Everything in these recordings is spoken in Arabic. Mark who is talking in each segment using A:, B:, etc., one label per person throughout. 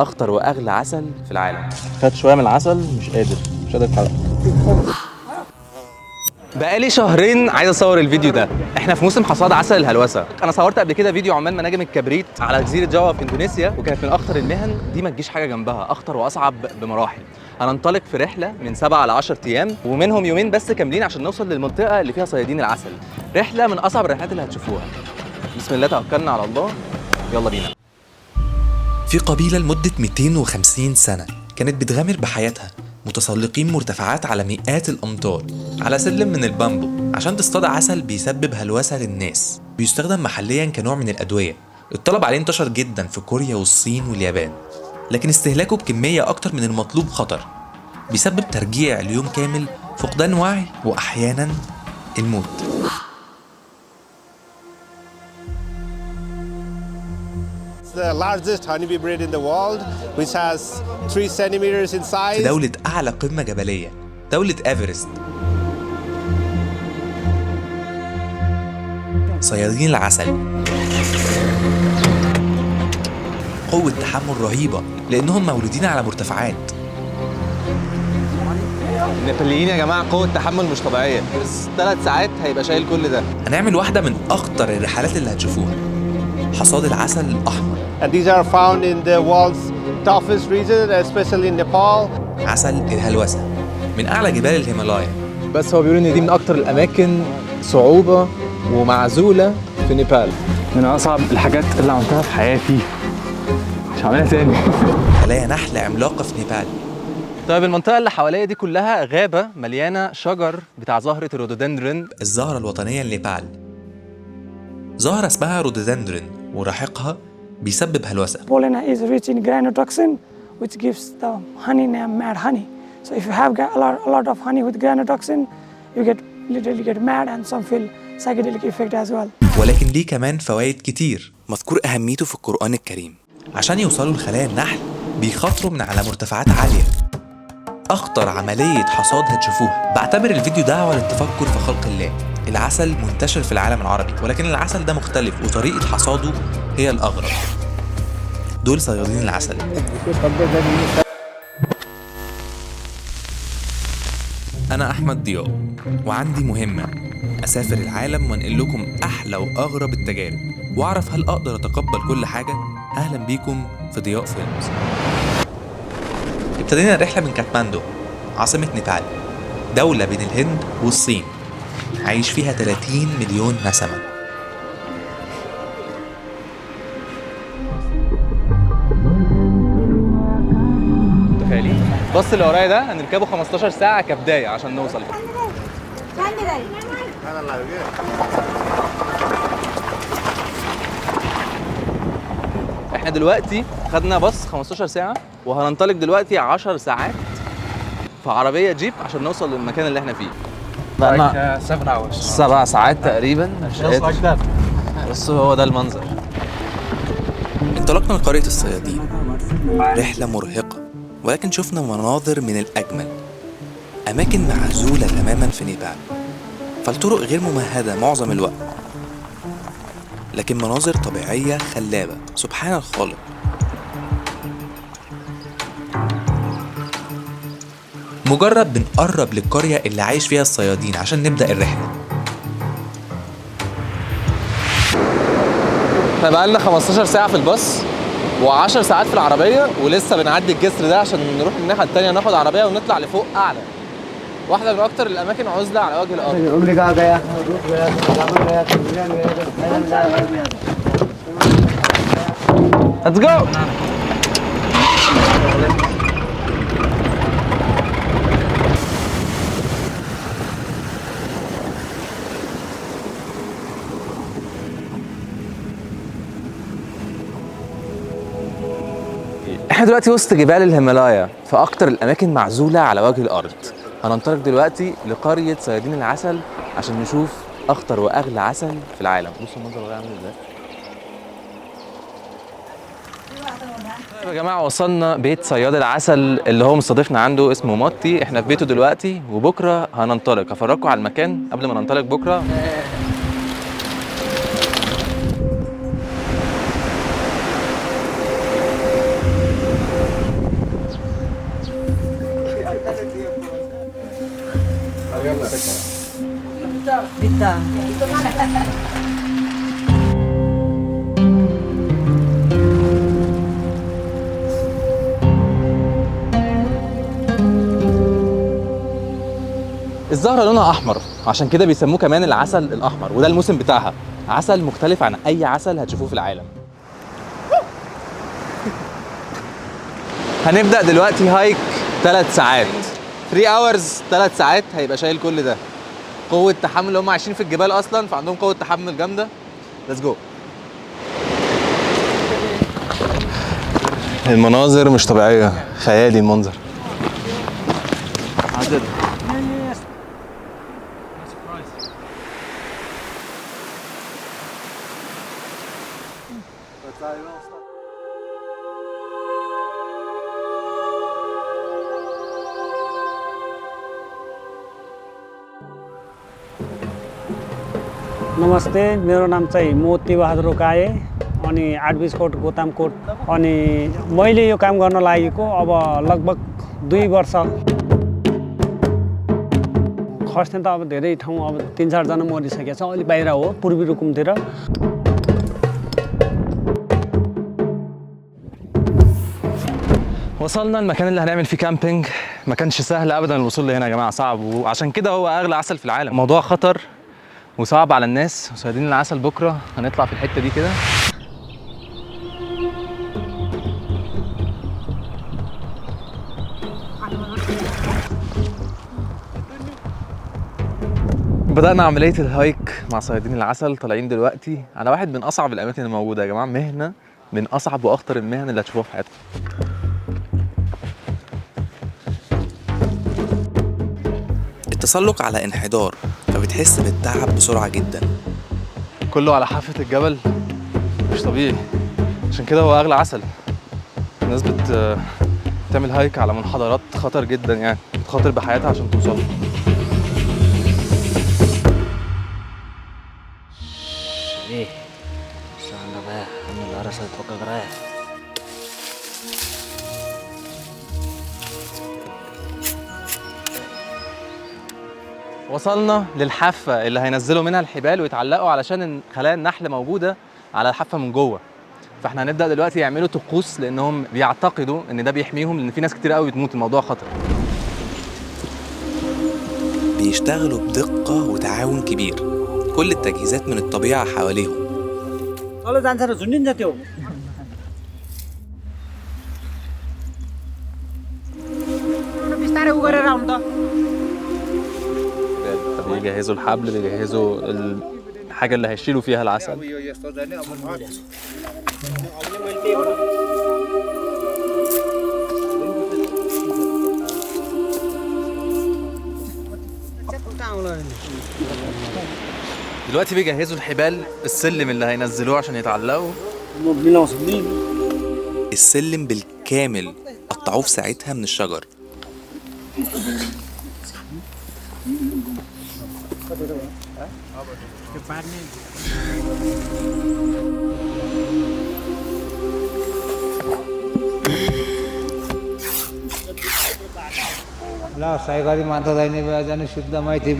A: اخطر واغلى عسل في العالم. خدت شويه من العسل مش قادر اتحرك. بقالي شهرين عايز اصور الفيديو ده. احنا في موسم حصاد عسل الهلوسه. انا صورت قبل كده فيديو عمال مناجم الكبريت على جزيره جاوا في اندونيسيا، وكانت من اخطر المهن دي، ما تجيش حاجه جنبها، اخطر واصعب بمراحل. هننطلق في رحله من 7 ل 10 ايام، ومنهم يومين بس كاملين عشان نوصل للمنطقه اللي فيها صيادين العسل. رحله من اصعب الرحلات اللي هتشوفوها. بسم الله توكلنا على الله، يلا بينا.
B: في قبيلة لمدة 250 سنة كانت بتغامر بحياتها، متسلقين مرتفعات على مئات الأمتار على سلم من البامبو عشان تصطاد عسل بيسبب هلوسة للناس. بيستخدم محليا كنوع من الأدوية. الطلب عليه انتشر جدا في كوريا والصين واليابان، لكن استهلاكه بكمية أكتر من المطلوب خطر. بيسبب ترجيع ليوم كامل، فقدان وعي، وأحيانا الموت.
C: The largest honeybee breed in the world, which has 3 centimeters in size.
B: في دولة أعلى قمة جبلية، دولة إيفرست، صيادين العسل قوة تحمل رهيبة لأنهم مولودين على مرتفعات.
A: النيباليين يا جماعه قوه تحمل مش طبيعيه، بس 3 ساعات هيبقى شايل كل ده.
B: هنعمل واحدة من أخطر الرحلات اللي هتشوفوها، حصاد العسل الأحمر.
C: And these are found in the world's toughest region, especially in Nepal.
B: عسل الهلوسة من أعلى جبال الهيمالايا.
A: بس هو بيقول ان دي من اكتر الاماكن صعوبه ومعزوله في نيبال.
D: من أصعب الحاجات اللي عملتها في حياتي، مش هعملها تاني.
B: خلايا نحل عملاقة في نيبال.
A: طيب المنطقه اللي حواليا دي كلها غابه مليانه شجر بتاع زهره الرودودندرون.
B: الزهرة الوطنية لنيبال، زهرة اسمها رودودندرون، ورحيقها بيسبب هلوسة.
E: Pollen is rich in granutoxin, which gives the honey name mad honey. So if you have a lot of honey with granutoxin, you literally get mad, and some feel psychedelic effect as well.
B: ولكن ليه كمان فوائد كتير، مذكور أهميته في القرآن الكريم. عشان يوصلوا لخلايا النحل بيخاطروا من على مرتفعات عالية. أخطر عملية حصاد هتشوفوها. بعتبر الفيديو دعوة للتفكر في خلق الله. العسل منتشر في العالم العربي، ولكن العسل ده مختلف وطريقة حصاده هي الأغرب. دول صيادين العسل. أنا أحمد ضياء، وعندي مهمة أسافر العالم وأنقل لكم أحلى وأغرب التجارب، وأعرف هل أقدر أتقبل كل حاجة. أهلا بيكم في ضياء فيلمز. ابتدينا الرحلة من كاتماندو، عاصمة نيبال، دولة بين الهند والصين، عايش فيها 30 مليون نسمة.
A: متخيلين؟ الباص اللي ورايا ده هنركبه 15 ساعه كبدايه عشان نوصل. احنا دلوقتي خدنا باص 15 ساعه، وهننطلق دلوقتي 10 ساعات في عربيه جيب عشان نوصل للمكان اللي احنا فيه. بقى 7 ساعات تقريبا، مش قادر. بس هو ده المنظر.
B: انطلقنا لقرية الصيادين، رحلة مرهقة، ولكن شفنا مناظر من الأجمل. أماكن معزولة تماما في نيبال، فالطرق غير ممهدة معظم الوقت، لكن مناظر طبيعية خلابة. سبحان الخالق. مجرد بنقرب للقرية اللي عايش فيها الصيادين عشان نبدأ الرحلة.
A: احنا بقالنا 15 ساعة في الباص و10 ساعات في العربية، ولسه بنعدي الجسر ده عشان نروح الناحية التانية، ناخد عربية ونطلع لفوق أعلى. واحدة من أكتر الأماكن عزلة على وجه الأرض. Let's go! احنا دلوقتي وسط جبال الهيمالايا في اكتر الاماكن معزوله على وجه الارض. هننطلق دلوقتي لقريه صيادين العسل عشان نشوف اخطر واغلى عسل في العالم. بصوا المنظر ده عامل ازاي. طيب يا جماعه، وصلنا بيت صياد العسل اللي هو مستضيفنا عنده، اسمه ماتي. احنا في بيته دلوقتي، وبكره هننطلق. هفرجكم على المكان قبل ما ننطلق بكره. الزهرة لونها أحمر، عشان كده بيسموه كمان العسل الأحمر، وده الموسم بتاعها. عسل مختلف عن أي عسل هتشوفوه في العالم. هنبدأ دلوقتي هايك 3 ساعات 3 hours 3 ساعات هيبقى شايل كل ده. قوة تحمل، هم عايشين في الجبال أصلا فعندهم قوة تحمل جامدة. ليتس جو. المناظر مش طبيعية، خيالي المنظر.
F: नमस्ते, मेरो नाम चाहिँ मोती बहादुर रोकाए अनि 8 बिसकोट गोतामकोट अनि मैले यो काम गर्न लागेको अब लगभग 2 वर्ष। खस्ने त अब धेरै ठाउँ अब 3-4 जना मरिसकेको छ, अलि बाहिर हो पूर्वी रुकुमतिर।
A: وصلنا المكان اللي هنعمل فيه كامبينج. ما كانش سهل ابدا الوصول لهنا يا جماعه، صعب، وعشان كده هو اغلى عسل في العالم. موضوع خطر وصعب على الناس. صيادين العسل بكره هنطلع في الحته دي كده. بدأنا عملية الهايك مع صيادين العسل. طالعين دلوقتي على واحد من أصعب الأماكن الموجودة يا جماعة، مهنة من أصعب وأخطر المهن اللي هتشوفوها في حياتكم.
B: التسلق على انحدار، فبتحس بالتعب بسرعة جدا.
A: كله على حافة الجبل، مش طبيعي. عشان كده هو أغلى عسل. الناس بتعمل هايك على منحدرات خطر جدا، يعني بتخاطر بحياتها عشان توصل. وصلنا للحافة اللي هينزلوا منها الحبال ويتعلقوا علشان خلايا النحل موجودة على الحافة من جوه. فاحنا هنبدأ دلوقتي يعملوا طقوس لأنهم بيعتقدوا إن ده بيحميهم، لأن في ناس كتير قوي بتموت. الموضوع خطر.
B: بيشتغلوا بدقة وتعاون كبير، كل التجهيزات من الطبيعة حواليهم.
A: بيجهزوا الحبل، بيجهزوا الحاجة اللي هيشيلوا فيها العسل. دلوقتي بيجهزوا الحبال، السلم اللي هينزلوه عشان يتعلقوا.
B: السلم بالكامل قطعوه في ساعتها من الشجر.
G: ला साइगारी माता दाहिने बाज जाने शुद्ध माइती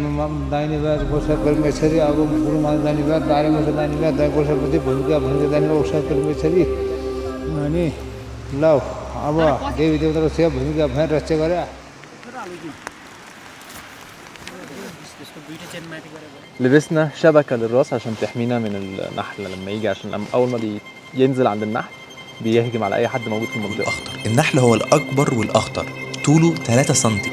G: दाहिने बाज गोसा कर मेछरी अब गुरु माता दाहिने बाज बारे गोसा दाहिने बाज दाइ गोसा प्रति भूमिका दाहिने बाज गोसा कर मेछरी अनि लाउ अब देवी देवताको सेवा भूमिका भएर रक्षा गरे.
A: لبسنا شبكة للراس عشان تحمينا من النحل لما يجي، عشان أول ما ينزل عند النحل بيهجم على أي حد موجود في المنطقة.
B: الأخطر، النحل هو الأكبر والأخطر، طوله 3 سنتي.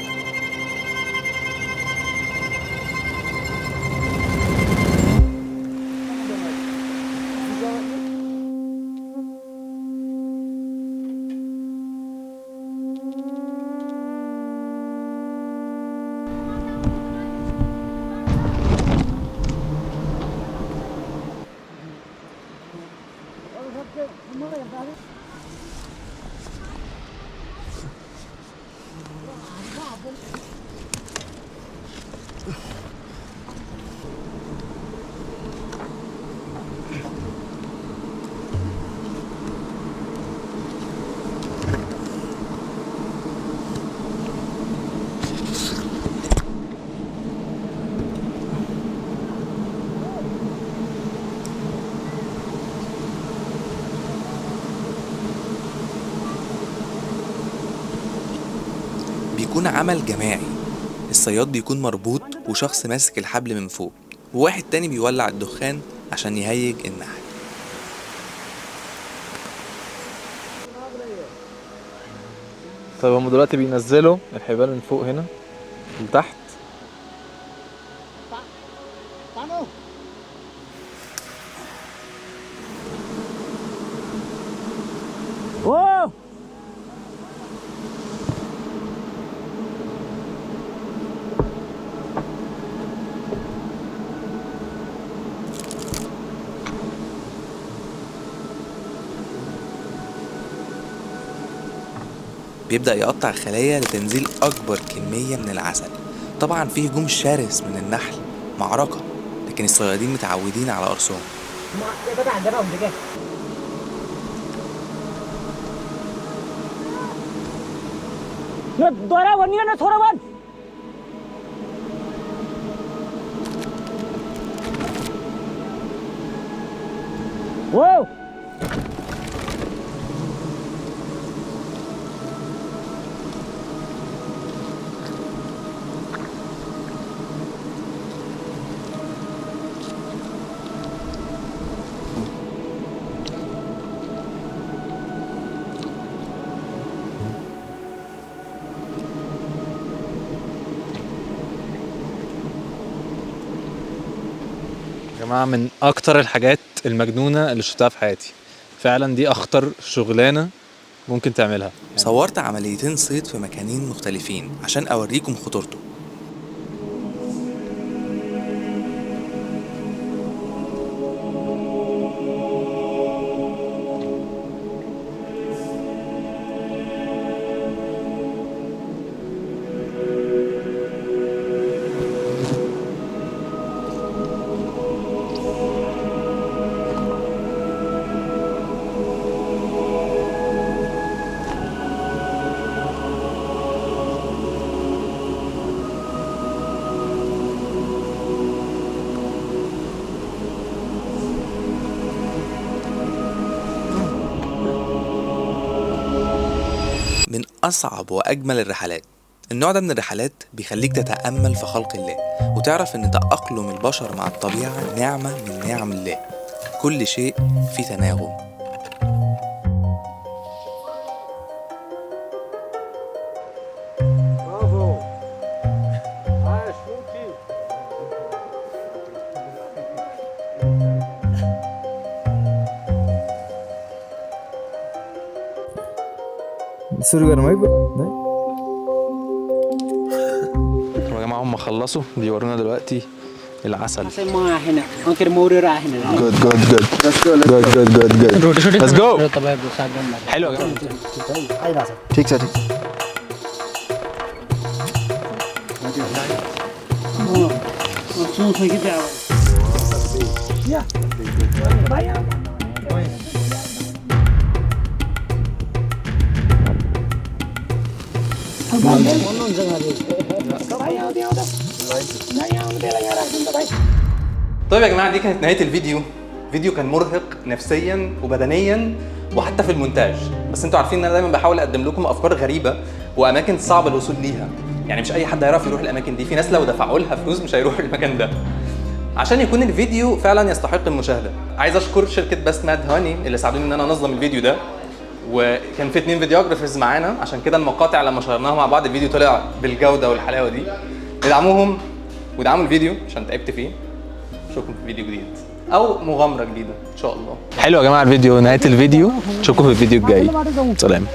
B: بيكون عمل جماعي. الصياد بيكون مربوط وشخص ماسك الحبل من فوق، وواحد تاني بيولع الدخان عشان يهيج النحل.
H: طيب هم دلوقتي بينزلوا الحبال من فوق هنا لتحت.
F: واو
B: بيبدأ يقطع خلايا لتنزيل أكبر كمية من العسل. طبعا فيه هجوم شرس من النحل، معركة، لكن الصيادين متعودين على قرصهم.
F: واو
H: يا جماعة من أكتر الحاجات المجنونة اللي شفتها في حياتي، فعلا دي أخطر شغلانة ممكن تعملها.
B: صورت عمليتين صيد في مكانين مختلفين عشان أوريكم خطورته. من أصعب وأجمل الرحلات. النوع ده من الرحلات بيخليك تتأمل في خلق الله وتعرف إن تأقلم البشر مع الطبيعة نعمة من نعم الله. كل شيء في تناغم.
H: شروع يا جماعة، هم خلصوا بيورونا دلوقتي العسل.
I: Good.
H: Let's go. حلو يا جماعة.
I: ठीक है
A: طيب يا جماعه، دي كانت نهايه الفيديو. فيديو كان مرهق نفسيا وبدنيا وحتى في المونتاج، بس انتوا عارفين ان انا دايما بحاول اقدم لكم افكار غريبه واماكن صعب الوصول ليها. يعني مش اي حد هيعرف يروح الاماكن دي، في ناس لو دفعوا لها فلوس مش هيروحوا المكان ده. عشان يكون الفيديو فعلا يستحق المشاهده، عايز اشكر شركه بست ماد هاني اللي ساعدوني ان انا انظم الفيديو ده، وكان في 2 فيديوجرافرز معانا، عشان كده المقاطع لما شيرناها مع بعض الفيديو طلع بالجوده والحلاوه دي. ادعموهم وادعموا الفيديو عشان تعبت فيه. اشوفكم في فيديو جديد او مغامره جديده ان شاء الله.
H: حلو يا جماعة الفيديو، نهاية الفيديو. نشوفكم في الفيديو الجاي. سلام.